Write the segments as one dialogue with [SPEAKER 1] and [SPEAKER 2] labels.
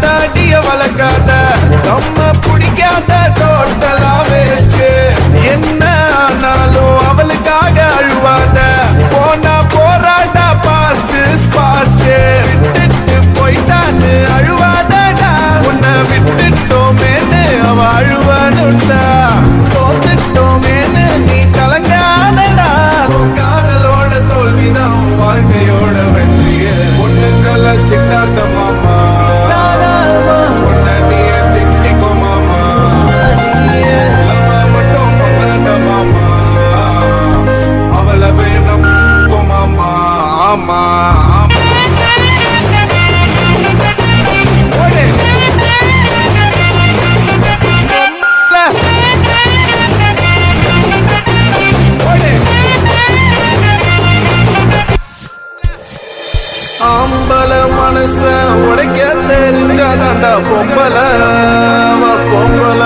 [SPEAKER 1] தாடிய வளர்க்காத நம்ம பிடிக்காத டோட்டலா வேஸ்ட். என்ன ஆனாலும் அவளுக்காக அழுவாத, போனா போராட்டா பாஸ்ட் பாஸ்ட். விட்டுட்டு போயிட்டான்னு அழுவாதடா, உன்னை விட்டுட்டோமேன்னு அவ அழுவானுண்டா. தோத்துட்டோமேன்னு நீ கலங்காதடா, காதலோட தோல்விதான் வாழ்க்கையோட வெற்றிய. பொண்ணுங்களை திட்டாத மாமா, ஆம்பல மனச உடைக்க தெரிஞ்சாதாண்டா பொம்பல பொம்பல.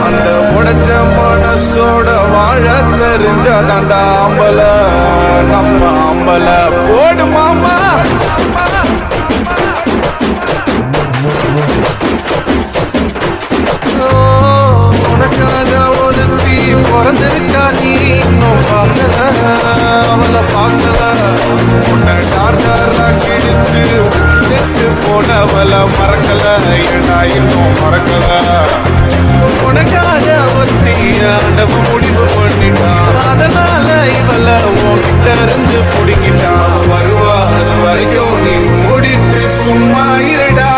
[SPEAKER 1] அந்த உடைஞ்ச மனசோட வாழ தெரிஞ்சாதாண்டா ஆம்பல நம்ம ஆம்பல. போடு மாமா. உனக்காக ஒருத்தி பிறந்திருக்கா, நீ இன்னும் பார்க்கல, அவளை பார்க்கல. உன்னை டார்டரா கிழிச்சு கெட்டு போனவள மறக்கல, ஏண்டா இன்னும் மறக்கல. உனக்காக ஒருத்தி ஆண்டவ முடிவு பண்ணிட்டான், அதனால இவள உன்கிட்ட இருந்து பிடிங்கிட்டான். வருவா அது வரைக்கும் நீ மூடிட்டு சும்மா இருடா.